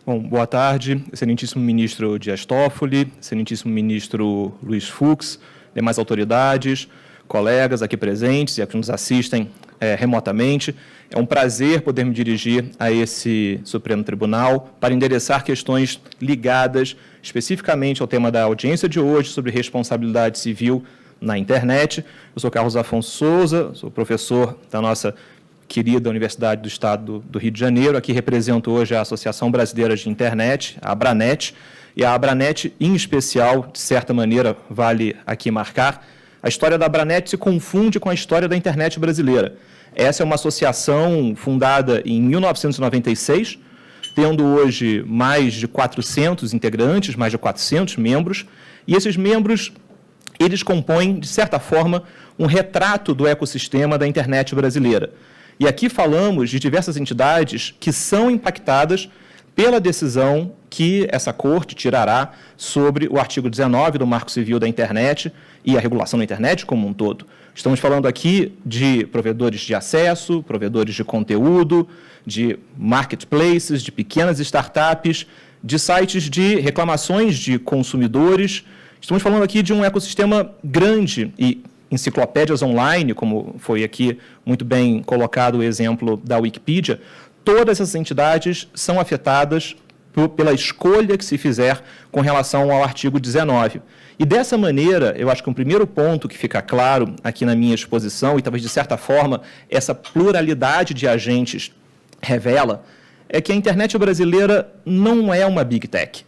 Bom, boa tarde, excelentíssimo ministro Dias Toffoli, excelentíssimo ministro Luiz Fux, demais autoridades, colegas aqui presentes e a que nos assistem remotamente. É um prazer poder me dirigir a esse Supremo Tribunal para endereçar questões ligadas especificamente ao tema da audiência de hoje sobre responsabilidade civil na internet. Eu sou Carlos Afonso Souza, sou professor da nossa querida Universidade do Estado do Rio de Janeiro. Aqui represento hoje a Associação Brasileira de Internet, a Abranet, e a Abranet, em especial, de certa maneira, vale aqui marcar, a história da Abranet se confunde com a história da internet brasileira. Essa é uma associação fundada em 1996, tendo hoje mais de 400 integrantes, mais de 400 membros, e esses membros, eles compõem, de certa forma, um retrato do ecossistema da internet brasileira. E aqui falamos de diversas entidades que são impactadas pela decisão que essa Corte tirará sobre o artigo 19 do Marco Civil da Internet e a regulação da internet como um todo. Estamos falando aqui de provedores de acesso, provedores de conteúdo, de marketplaces, de pequenas startups, de sites de reclamações de consumidores. Estamos falando aqui de um ecossistema grande e enciclopédias online, como foi aqui muito bem colocado o exemplo da Wikipedia. Todas essas entidades são afetadas pela escolha que se fizer com relação ao artigo 19. E dessa maneira, eu acho que um primeiro ponto que fica claro aqui na minha exposição, e talvez de certa forma essa pluralidade de agentes revela, é que a internet brasileira não é uma big tech.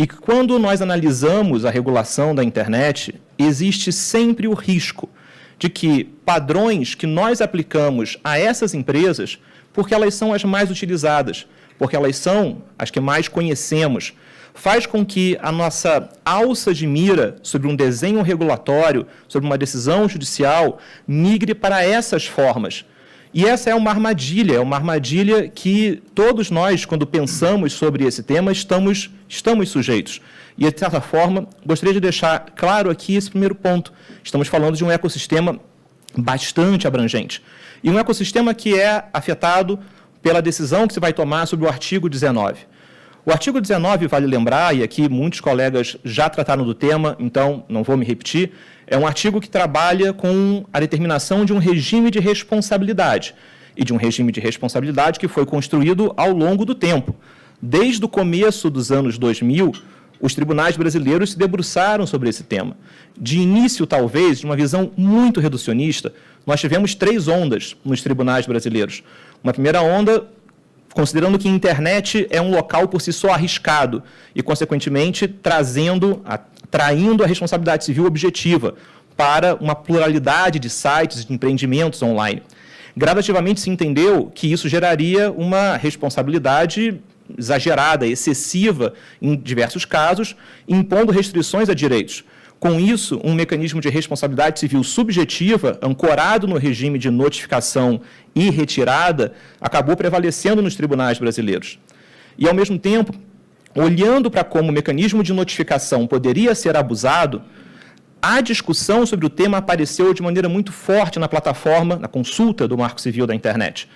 E que quando nós analisamos a regulação da internet, existe sempre o risco de que padrões que nós aplicamos a essas empresas, porque elas são as mais utilizadas, porque elas são as que mais conhecemos, faz com que a nossa alça de mira sobre um desenho regulatório, sobre uma decisão judicial, migre para essas formas. E essa é uma armadilha que todos nós, quando pensamos sobre esse tema, estamos sujeitos. E, de certa forma, gostaria de deixar claro aqui esse primeiro ponto. Estamos falando de um ecossistema bastante abrangente. E um ecossistema que é afetado pela decisão que se vai tomar sobre o artigo 19. O artigo 19, vale lembrar, e aqui muitos colegas já trataram do tema, então não vou me repetir, é um artigo que trabalha com a determinação de um regime de responsabilidade, e de um regime de responsabilidade que foi construído ao longo do tempo. Desde o começo dos anos 2000, os tribunais brasileiros se debruçaram sobre esse tema. De início, talvez, de uma visão muito reducionista, nós tivemos 3 ondas nos tribunais brasileiros. Uma primeira onda, considerando que a internet é um local por si só arriscado e, consequentemente, traindo a responsabilidade civil objetiva para uma pluralidade de sites, de empreendimentos online. Gradativamente se entendeu que isso geraria uma responsabilidade exagerada, excessiva, em diversos casos, impondo restrições a direitos. Com isso, um mecanismo de responsabilidade civil subjetiva, ancorado no regime de notificação e retirada, acabou prevalecendo nos tribunais brasileiros. E, ao mesmo tempo, olhando para como o mecanismo de notificação poderia ser abusado, a discussão sobre o tema apareceu de maneira muito forte na plataforma, na consulta do Marco Civil da Internet.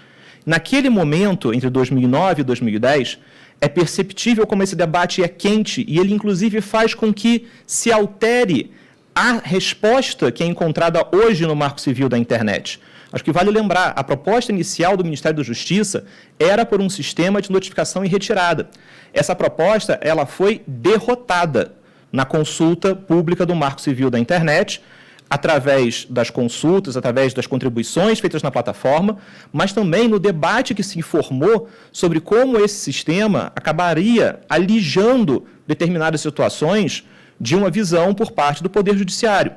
Naquele momento, entre 2009 e 2010, é perceptível como esse debate é quente e ele, inclusive, faz com que se altere a resposta que é encontrada hoje no Marco Civil da Internet. Acho que vale lembrar, a proposta inicial do Ministério da Justiça era por um sistema de notificação e retirada. Essa proposta ela foi derrotada na consulta pública do Marco Civil da Internet, através das consultas, através das contribuições feitas na plataforma, mas também no debate que se informou sobre como esse sistema acabaria alijando determinadas situações de uma visão por parte do Poder Judiciário.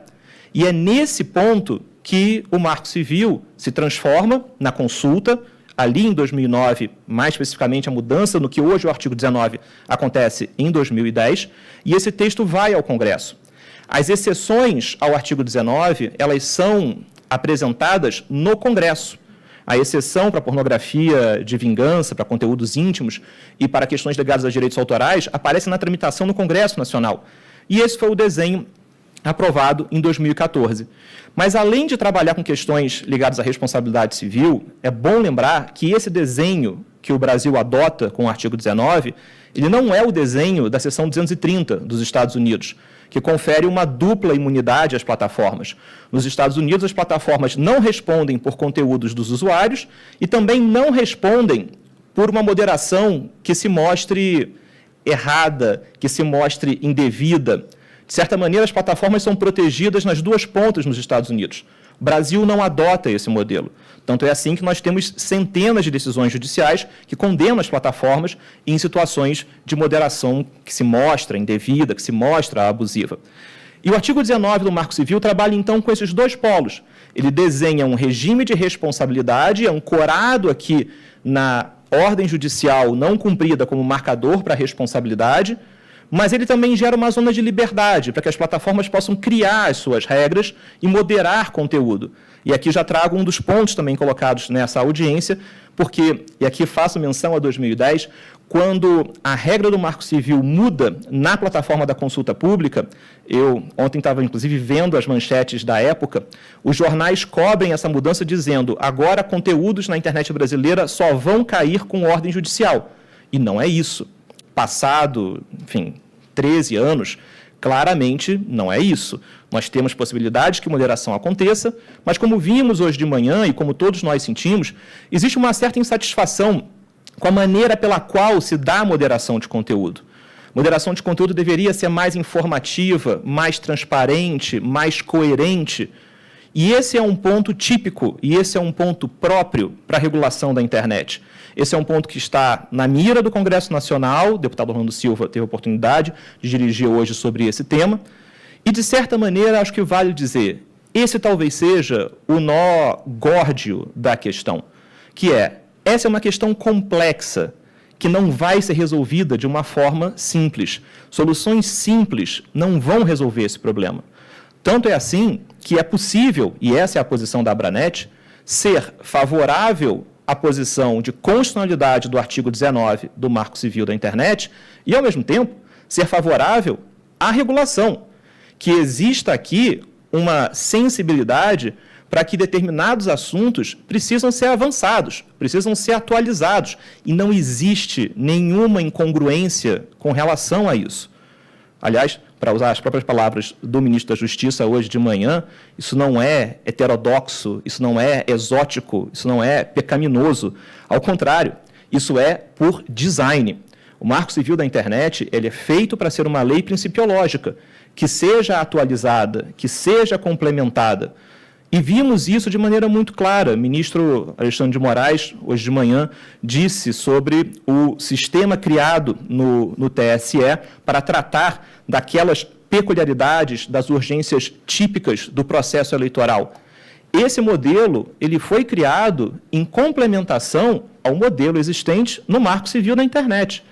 E é nesse ponto que o Marco Civil se transforma na consulta, ali em 2009, mais especificamente a mudança no que hoje o artigo 19 acontece em 2010, e esse texto vai ao Congresso. As exceções ao artigo 19, elas são apresentadas no Congresso. A exceção para pornografia de vingança, para conteúdos íntimos e para questões ligadas a direitos autorais aparece na tramitação no Congresso Nacional. E esse foi o desenho aprovado em 2014. Mas, além de trabalhar com questões ligadas à responsabilidade civil, é bom lembrar que esse desenho que o Brasil adota com o artigo 19, ele não é o desenho da seção 230 dos Estados Unidos, que confere uma dupla imunidade às plataformas. Nos Estados Unidos, as plataformas não respondem por conteúdos dos usuários e também não respondem por uma moderação que se mostre errada, que se mostre indevida. De certa maneira, as plataformas são protegidas nas duas pontas nos Estados Unidos. O Brasil não adota esse modelo. Tanto é assim que nós temos centenas de decisões judiciais que condenam as plataformas em situações de moderação que se mostra indevida, que se mostra abusiva. E o artigo 19 do Marco Civil trabalha, então, com esses dois polos. Ele desenha um regime de responsabilidade ancorado aqui na ordem judicial não cumprida como marcador para a responsabilidade, mas ele também gera uma zona de liberdade para que as plataformas possam criar as suas regras e moderar conteúdo. E aqui já trago um dos pontos também colocados nessa audiência, porque, e aqui faço menção a 2010, quando a regra do Marco Civil muda na plataforma da consulta pública, eu ontem estava, inclusive, vendo as manchetes da época, os jornais cobrem essa mudança dizendo agora conteúdos na internet brasileira só vão cair com ordem judicial. E não é isso. Passado, enfim, 13 anos, claramente não é isso. Nós temos possibilidades que moderação aconteça, mas como vimos hoje de manhã e como todos nós sentimos, existe uma certa insatisfação com a maneira pela qual se dá a moderação de conteúdo. Moderação de conteúdo deveria ser mais informativa, mais transparente, mais coerente. E esse é um ponto típico, e esse é um ponto próprio para a regulação da internet. Esse é um ponto que está na mira do Congresso Nacional, o deputado Orlando Silva teve a oportunidade de dirigir hoje sobre esse tema, e, de certa maneira, acho que vale dizer, esse talvez seja o nó górdio da questão, que é, essa é uma questão complexa, que não vai ser resolvida de uma forma simples. Soluções simples não vão resolver esse problema. Tanto é assim que é possível, e essa é a posição da Abranet, ser favorável à posição de constitucionalidade do artigo 19 do Marco Civil da Internet e, ao mesmo tempo, ser favorável à regulação, que exista aqui uma sensibilidade para que determinados assuntos precisam ser avançados, precisam ser atualizados, e não existe nenhuma incongruência com relação a isso. Aliás, para usar as próprias palavras do ministro da Justiça hoje de manhã, isso não é heterodoxo, isso não é exótico, isso não é pecaminoso. Ao contrário, isso é por design. O Marco Civil da Internet ele é feito para ser uma lei principiológica, que seja atualizada, que seja complementada. E vimos isso de maneira muito clara. O ministro Alexandre de Moraes, hoje de manhã, disse sobre o sistema criado no TSE para tratar daquelas peculiaridades, das urgências típicas do processo eleitoral. Esse modelo ele foi criado em complementação ao modelo existente no Marco Civil da Internet.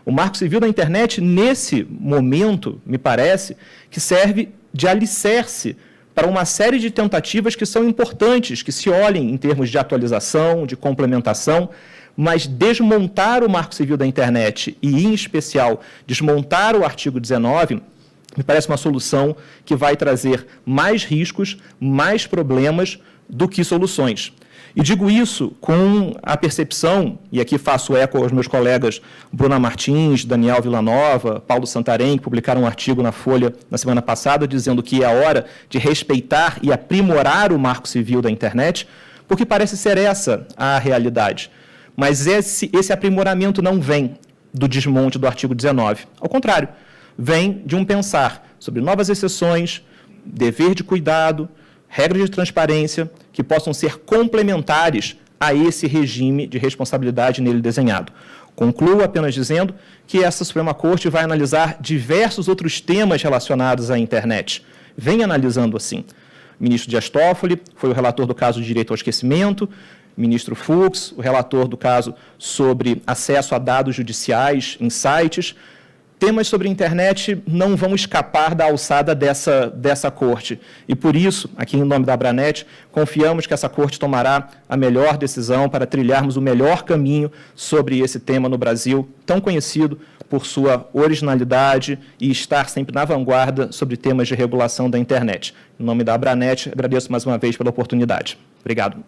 O Marco Civil da Internet, nesse momento, me parece, que serve de alicerce para uma série de tentativas que são importantes, que se olhem em termos de atualização, de complementação, mas desmontar o Marco Civil da Internet e, em especial, desmontar o artigo 19, me parece uma solução que vai trazer mais riscos, mais problemas do que soluções. E digo isso com a percepção, e aqui faço eco aos meus colegas Bruna Martins, Daniel Villanova, Paulo Santarém, que publicaram um artigo na Folha na semana passada, dizendo que é a hora de respeitar e aprimorar o Marco Civil da Internet, porque parece ser essa a realidade. Mas esse aprimoramento não vem do desmonte do artigo 19. Ao contrário, vem de um pensar sobre novas exceções, dever de cuidado, regras de transparência que possam ser complementares a esse regime de responsabilidade nele desenhado. Concluo apenas dizendo que essa Suprema Corte vai analisar diversos outros temas relacionados à internet. Vem analisando assim. O ministro Dias Toffoli foi o relator do caso de direito ao esquecimento, ministro Fux, o relator do caso sobre acesso a dados judiciais em sites. temas sobre a internet não vão escapar da alçada dessa corte. E, por isso, aqui em nome da Abranet, confiamos que essa corte tomará a melhor decisão para trilharmos o melhor caminho sobre esse tema no Brasil, tão conhecido por sua originalidade e estar sempre na vanguarda sobre temas de regulação da internet. Em nome da Abranet, agradeço mais uma vez pela oportunidade. Obrigado.